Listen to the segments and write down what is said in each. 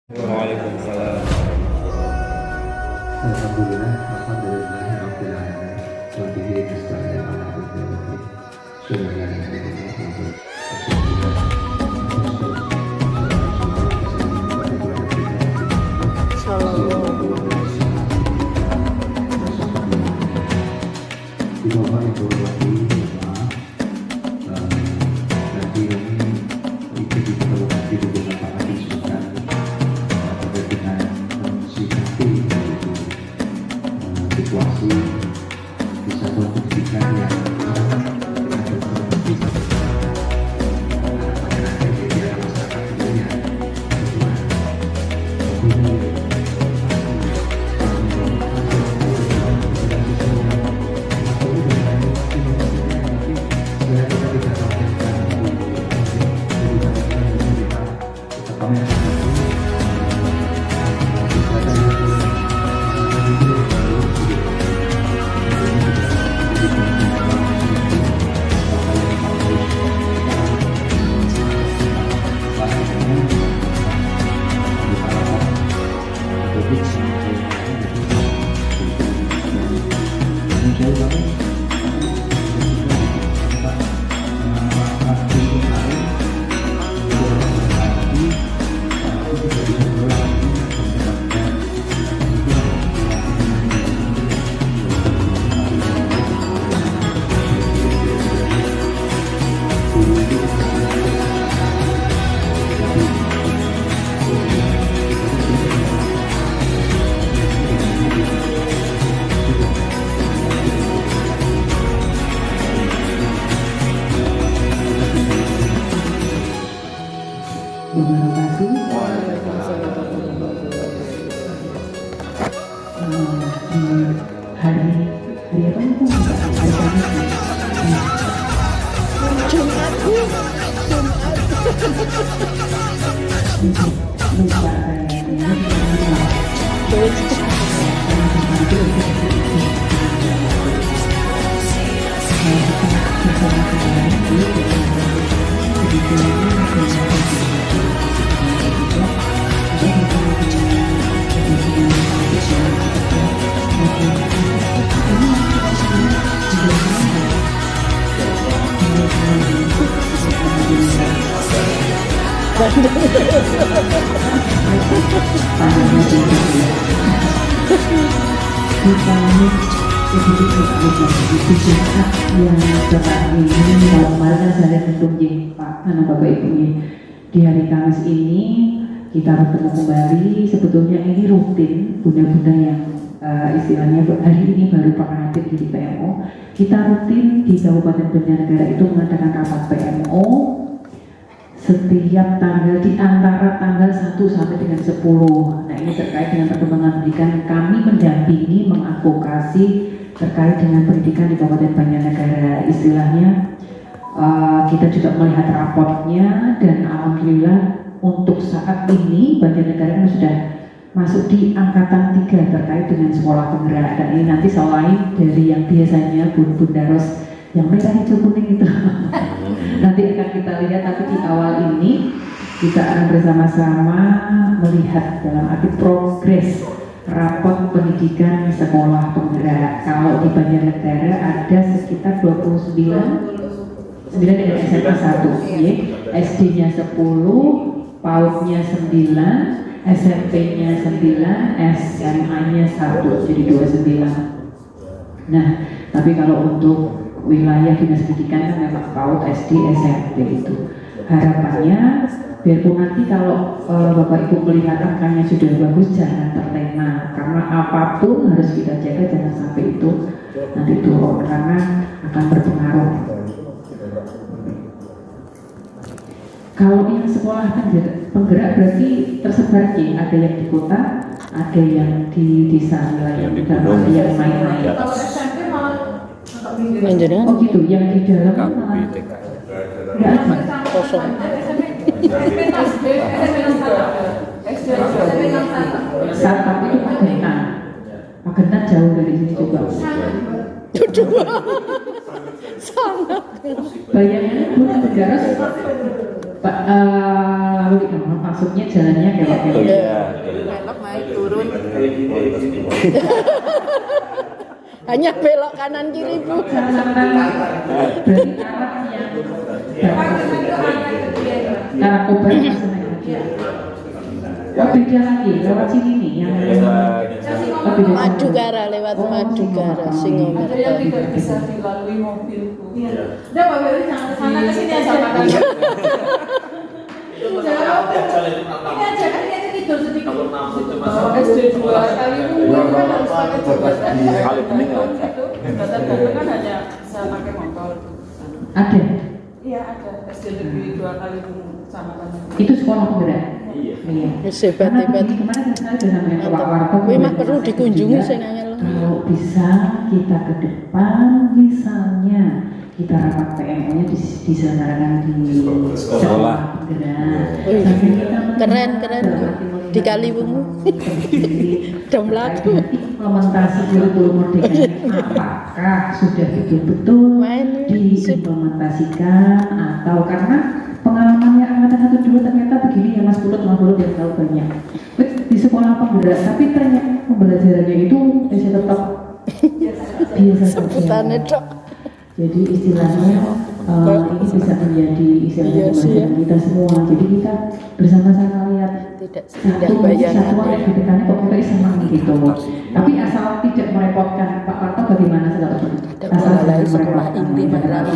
Waalaikumsalam. Alhamdulillah, alhamdulillah, rabbil alamin. Wa bihi nasta'in ala kulli syai'in. Subhanallah. Situasi bisa kondisikan yang Terima kasih. Hari apa itu? Hari Kamis. Jumat. Lupa Bapak Ibunya di hari Kamis ini kita bertemu kembali. Sebetulnya ini rutin bunda-bunda yang istilahnya hari ini baru pernah hadir di PMO. Kita rutin di Kabupaten Banjarnegara itu mengadakan rapat PMO setiap tanggal di antara tanggal 1 sampai dengan 10. Nah, ini terkait dengan perkembangan pendidikan. Kami mendampingi, mengadvokasi terkait dengan pendidikan di Kabupaten Banjarnegara. Istilahnya kita juga melihat raportnya dan alhamdulillah untuk saat ini Banjarnegara sudah masuk di angkatan 3 terkait dengan sekolah penggerak. Dan ini nanti selain dari yang biasanya Bunda Ros yang merah hijau kuning itu nanti akan kita lihat, tapi di awal ini kita akan bersama-sama melihat dalam arti progres rapot pendidikan sekolah penggerak. Kalau di Banjarnegara ada sekitar 29 dengan SMA 1, ya. SD-nya 10, PAUD-nya 9, SMP-nya 9, SMA-nya 1, jadi 29. Nah, tapi kalau untuk wilayah dinas pendidikan kan memang PAUD, SD, SMP itu. Harapannya biarpun nanti kalau Bapak Ibu melihat angkanya sudah bagus, jangan terlena, karena apapun harus kita jaga jangan sampai itu nanti turun karena akan berpengaruh. Kalau yang sekolah penggerak berarti tersebar, ada yang di kota, ada yang di desa wilayah, dan ada yang main-main. Kalau SMP malah Oh gitu, yang di dalam malah nggak ada. kosong. Saat itu Pagentan jauh dari sini juga. Sangat. Bayangannya Bunda Garas Pak, lalu maksudnya jalannya kelok-kelok. Belok naik turun. Hanya belok kanan kiri Bu. Dari arah yang arah Kober masuk naik lagi. Oh, beda lagi, lewat sini nih yang beda. Madukara lewat Madukara Singomerto. Yang tidak bisa dilalui mobilku. Udah Pak Beli jangan ke sana ke sini aja. Ini aja kan ini aja tidur sedikit. SD 2 kali kan harus pakai jembatan. Kali bening ya. Jembatan kan hanya bisa pakai motor. Ada. Iya ada SD negeri 2 kali sama Itu sekolah penggerak. Iya. Hebat-hebat. Kemarin saya sudah sampaikan ke Pak Warko. Kuwi mah perlu dikunjungi sing angel. Kalau bisa kita ke depan, misalnya kita rapat PMO-nya diselenggarakan di sekolah penggerak. Sampai kita Keren. Di Kaliwungu. Dom lagu. Implementasi kurikulum merdeka ini apakah sudah betul-betul diimplementasikan atau karena pengalamannya angkatan 1 2 ternyata begini ya Mas Pulut yang tahu banyak di sekolah penggerak tapi ternyata pembelajarannya itu masih tetap biasa Sebutannya saja. Dok. Jadi istilahnya ini bisa menjadi istilahnya pembelajaran kita semua. Jadi kita bersama-sama lihat Tidak seindah bayangan. satuan yang didekannya kok kita senang gitu. Tapi asal tidak merepotkan Pak Parto bagaimana selalu asal Mulai tidak sekolah merepotkan inti Malang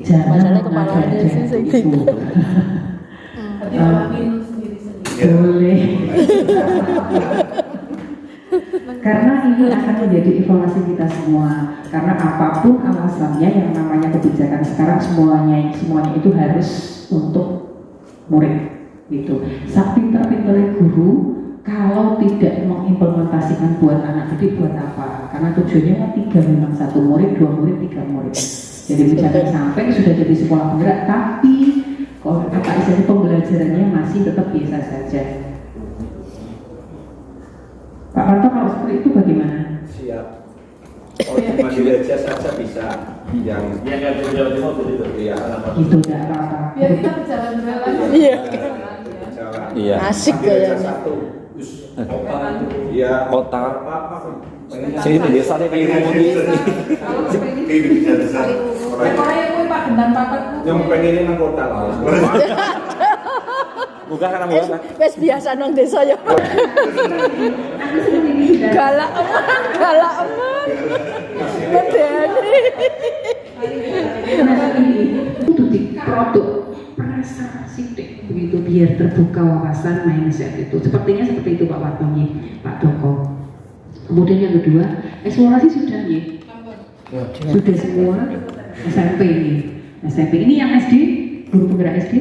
jangan Masalahnya kepala mengada-ada desa sing gitu. gitu. Nanti malah minum sendiri-sendiri. Boleh. Karena ini akan menjadi evaluasi kita semua. Karena apapun alasannya yang namanya kebijakan sekarang semuanya itu harus untuk murid gitu. Pinter-pinternya guru kalau tidak mengimplementasikan buat anak didik buat apa? Karena tujuannya kan 3 memang 1 murid, 2 murid, 3 murid. Jadi jangan sampai sudah jadi sekolah penggerak tapi kalau apa istilahnya pembelajarannya masih tetap biasa saja. Pak Parto kalau seperti itu bagaimana? Siap. Oh, cuma belajar saja bisa. Yang nggak bisa Jawa Timur begitu. Iya. Gitu tidak apa-apa. Biar kita berjalan-jalan. Iya. Jalan. Iya. Asik Belajar kayaknya. satu. Iya. Kota. Apa? Sini desa nih kayak rumah Kalau pengen orang yang mau Pak Gendang papat. Yang pengen nang kota lah. bukan karena bukan. Wes biasa nang desa ya. Galak emang. Medeni. Itu di produk perasaan sidik begitu biar terbuka wawasan mindset itu. Sepertinya seperti itu Pak Wartoni, Pak Doko. Kemudian yang kedua, eksplorasi sudah ya. Sudah semua SMP ini. SMP ini yang SD, guru penggerak SD.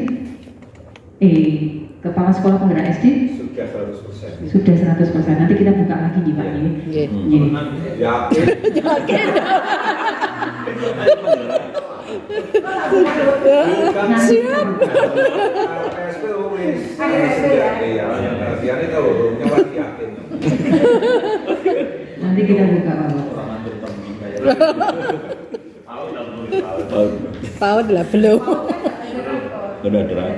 Kepala sekolah penggerak SD Sudah 100%. sudah 100%. Nanti kita buka lagi nih Pak ini. Nggih. Yakin. Yakin. Siap. Nanti kita buka Pak. Paut lah belum. Udah derang.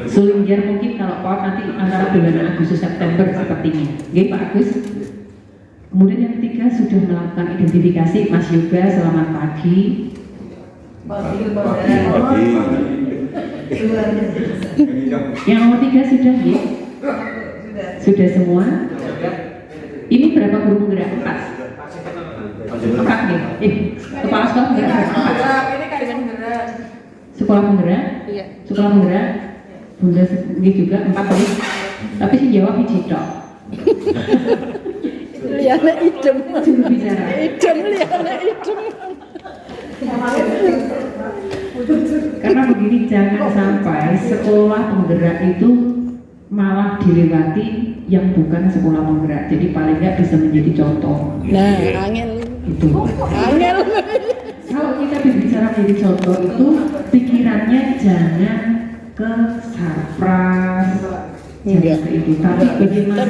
Sulingjar mungkin kalau PAUD nanti antara bulan Agustus September sepertinya. Oke Pak Agus. Kemudian yang ketiga sudah melakukan identifikasi Mas Yoga, selamat pagi. Yang nomor 3 sudah ya? Sudah semua? Ini berapa guru penggerak? 4 nih? Kepala sekolah penggerak 4. Ini kayak penggerak. Sekolah penggerak? Iya. Sekolah penggerak? Bunda ini juga 4 tadi. Tapi sih jawab hiji tok. Liane idem. Juru bicara. Idem liane idem. Karena begini, jangan sampai sekolah penggerak itu malah dilewati yang bukan sekolah penggerak. Jadi paling nggak bisa menjadi contoh. Nah, angel. Itu. Angel. Kalau kita berbicara menjadi contoh itu pikirannya jangan ke sarpras, Enggak. itu. Tapi bagaimana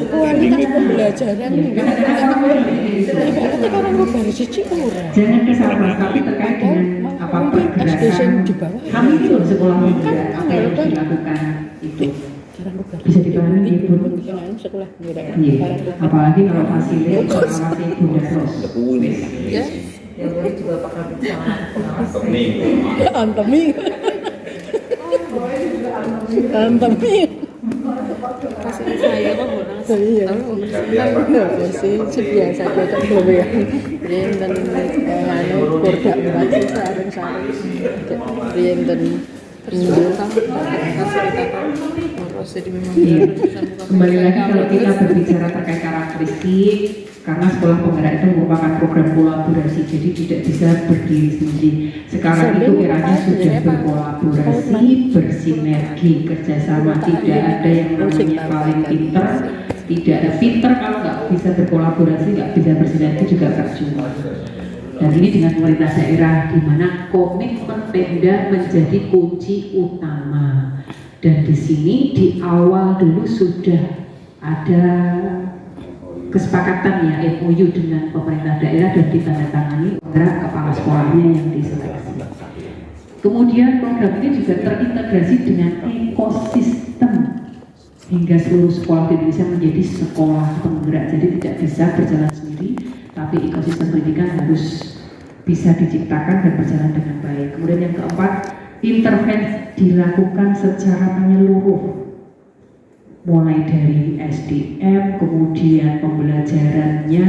Kualitas pembelajaran enggak. Ibaratnya orang baru siji kurang. jangan kesabaran, tapi terkait dengan apa pergerakan di bawah. kami itu loh sekolah muda apa yang harus dilakukan itu bisa dipahami ibu. Sekolah muda. Iya, apalagi kalau fasilitas masih bunda terus. Ya. Yang boleh juga pakai sama pengawas. Antemi. Antemi. Kasih saya kok bonus. Iya. Iya sih, biasa kita keluar. Riyen ten anu kordak baca sareng-sareng. Riyen ten Iya. Kembali lagi kalau kita berbicara terkait karakteristik, karena sekolah penggerak itu merupakan program kolaborasi, jadi tidak bisa berdiri sendiri. Sekarang itu eranya sudah berkolaborasi, bersinergi, kerjasama. Tidak ada yang namanya paling pinter, tidak ada pinter kalau nggak bisa berkolaborasi, nggak bisa bersinergi juga percuma. Dan ini dengan pemerintah daerah di mana komitmen Pemda menjadi kunci utama. Dan di sini di awal dulu sudah ada kesepakatan ya MOU dengan pemerintah daerah dan ditandatangani oleh kepala sekolahnya yang diseleksi. Kemudian program ini juga terintegrasi dengan ekosistem hingga seluruh sekolah di Indonesia menjadi sekolah penggerak. Jadi tidak bisa berjalan sendiri, tapi ekosistem pendidikan harus bisa diciptakan dan berjalan dengan baik. Kemudian yang keempat, intervensi dilakukan secara menyeluruh, mulai dari SDM, kemudian pembelajarannya,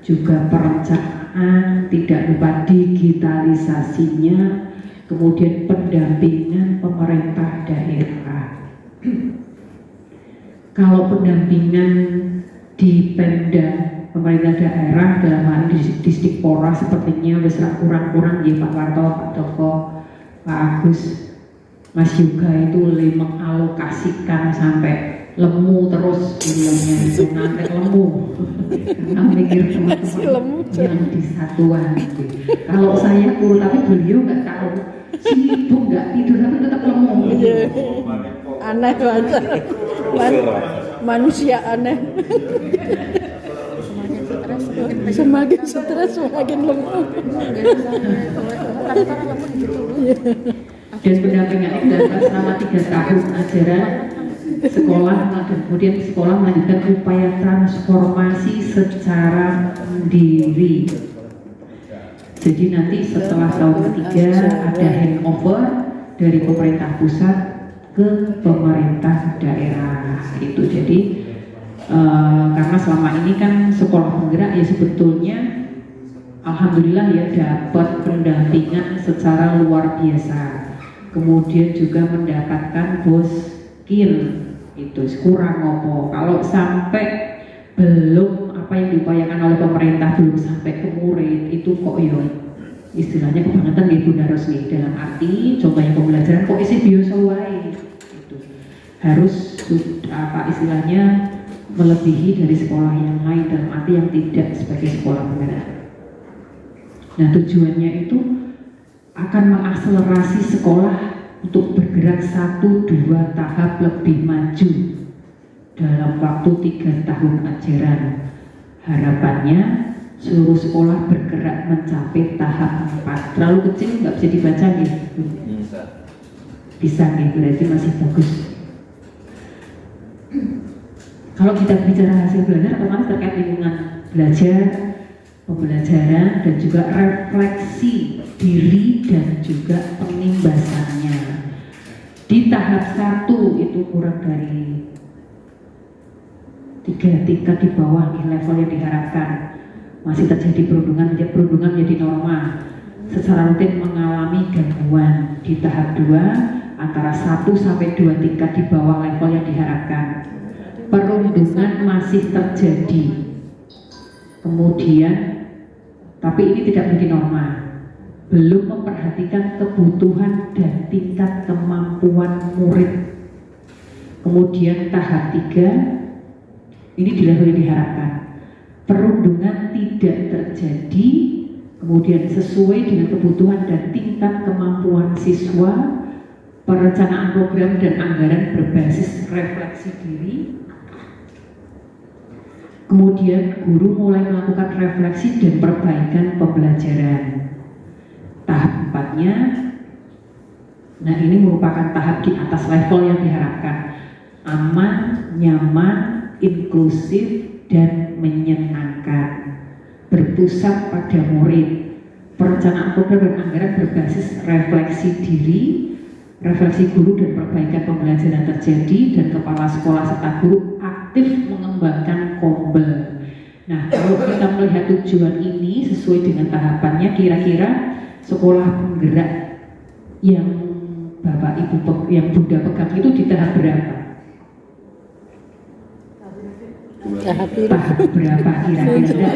juga perencanaan, tidak lupa digitalisasinya, kemudian pendampingan pemerintah daerah. Kalau pendampingan di Pemda pemerintah daerah dalam hal ini Distipora sepertinya besar kurang-kurang ya Pak Warto, Pak Joko, Pak Agus, Mas Yuga itu mengalokasikan sampai lemu terus bilangnya itu nanti lemu karena mikir teman-teman yang di satuan gitu. Kalau saya kurang tapi beliau nggak tahu sibuk nggak tidur tapi tetap lemu gitu. Aneh banget. Manusia aneh. Semakin stres semakin lemah. Dan pendampingan itu dalam selama 3 tahun ajaran sekolah dan kemudian sekolah melanjutkan upaya transformasi secara mandiri. Jadi nanti setelah tahun ketiga ada handover dari pemerintah pusat ke pemerintah daerah itu. Jadi karena selama ini kan sekolah penggerak ya sebetulnya alhamdulillah ya dapat pendampingan secara luar biasa. Kemudian juga mendapatkan skill itu kurang ngopo. Kalau sampai belum apa yang diupayakan oleh pemerintah belum sampai ke murid itu kok ya istilahnya kebangetan ya Bunda Rosmi, dalam arti contohnya pembelajaran kok isi biasa wae itu harus apa istilahnya melebihi dari sekolah yang lain dalam arti yang tidak sebagai sekolah penggerak. Nah tujuannya itu akan mengakselerasi sekolah untuk bergerak 1-2 tahap lebih maju dalam waktu 3 tahun ajaran. Harapannya seluruh sekolah bergerak mencapai tahap 4. Terlalu kecil nggak bisa dibaca nih. Bisa nih, berarti masih bagus. Kalau kita bicara hasil belajar, otomatis terkait lingkungan belajar, pembelajaran, dan juga refleksi diri dan juga penimbasannya. Di tahap 1 itu kurang dari 3 tingkat di bawah level yang diharapkan. Masih terjadi perundungan menjadi norma. Secara rutin mengalami gangguan. Di tahap 2 antara 1-2 tingkat di bawah level yang diharapkan. Perundungan masih terjadi. Kemudian, tapi ini tidak menjadi norma. Belum memperhatikan kebutuhan dan tingkat kemampuan murid. Kemudian tahap 3, ini di level yang diharapkan. Perundungan tidak terjadi, kemudian sesuai dengan kebutuhan dan tingkat kemampuan siswa. perencanaan program dan anggaran berbasis refleksi diri. Kemudian guru mulai melakukan refleksi dan perbaikan pembelajaran. Tahap 4-nya, nah ini merupakan tahap di atas level yang diharapkan. Aman, nyaman, inklusif, dan menyenangkan. Berpusat pada murid. Perencanaan program dan anggaran berbasis refleksi diri, refleksi guru dan perbaikan pembelajaran terjadi, dan kepala sekolah serta guru aktif mengembangkan kombel. Nah, kalau kita melihat tujuan ini sesuai dengan tahapannya, kira-kira sekolah penggerak yang Bapak Ibu yang Bunda pegang itu di tahap berapa? Tahap Tahap berapa kira-kira?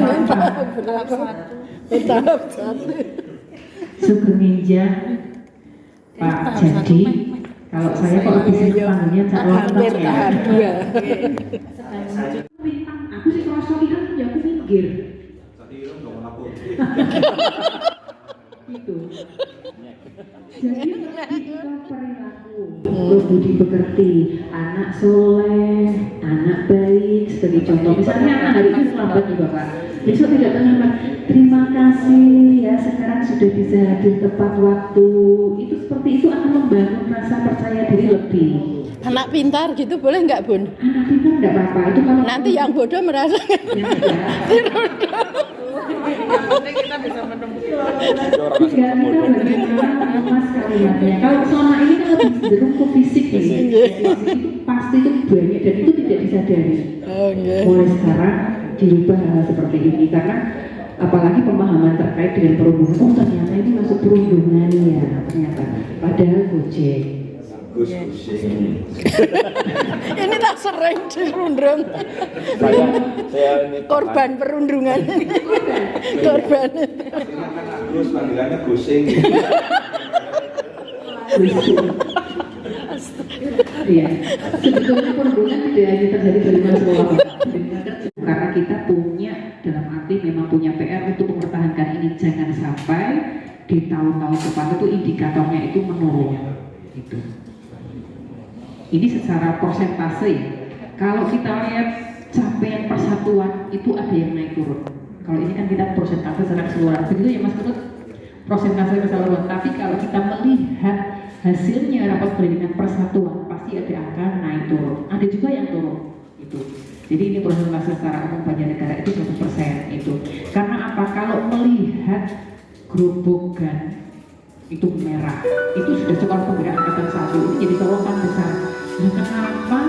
tahap 1. Sugeng Ninja Pak Jadi, kalau saya kok lebih sering panggilnya Cak Hampir Lontong ya. tahap 2. Aku sih kalau soal itu ya aku minggir. Gitu. Jadi kita perilaku, berbudi pekerti, anak soleh, anak baik, sebagai contoh. Misalnya anak hari ini terlambat nih Bapak, besok tidak terlambat. Terima kasih ya, sekarang sudah bisa hadir tepat waktu. Itu seperti itu akan membangun rasa percaya diri lebih. Anak pintar gitu boleh nggak Bun? Anak pintar nggak apa-apa, itu kalau Nanti yang bodoh merasa kita bisa menemukan. Tidak, kita bagaimana mengemas kalimatnya. Kalau selama ini kan lebih cenderung ke fisik nih. Itu pasti itu banyak dan itu tidak disadari. Oh, enggak. Mulai sekarang dirubah hal seperti ini karena apalagi pemahaman terkait dengan perundungan. Oh ternyata ini masuk perundungan ya ternyata. Padahal Gojek. Ini tak sering dirundung. Saya ini Korban perundungan. Korban. Terus panggilannya gosing. Iya. Sebetulnya perundungan tidak hanya terjadi dari mana sekolah, karena kita punya dalam arti memang punya PR untuk mempertahankan ini jangan sampai di tahun-tahun depan itu indikatornya itu menurun. Gitu. Ini secara persentase ya. Kalau kita lihat capaian persatuan itu ada yang naik turun. Kalau ini kan kita persentase secara keseluruhan. Begitu ya Mas Ketut? Persentase keseluruhan. Tapi kalau kita melihat hasilnya rapat pendidikan persatuan pasti ada angka naik turun. Ada juga yang turun. Itu. Jadi ini persentase secara umum banyak negara itu 1% itu. Karena apa? Kalau melihat grobogan itu merah, itu sudah sekolah penggerak angkatan 1 ini jadi sorotan besar. Nah, kenapa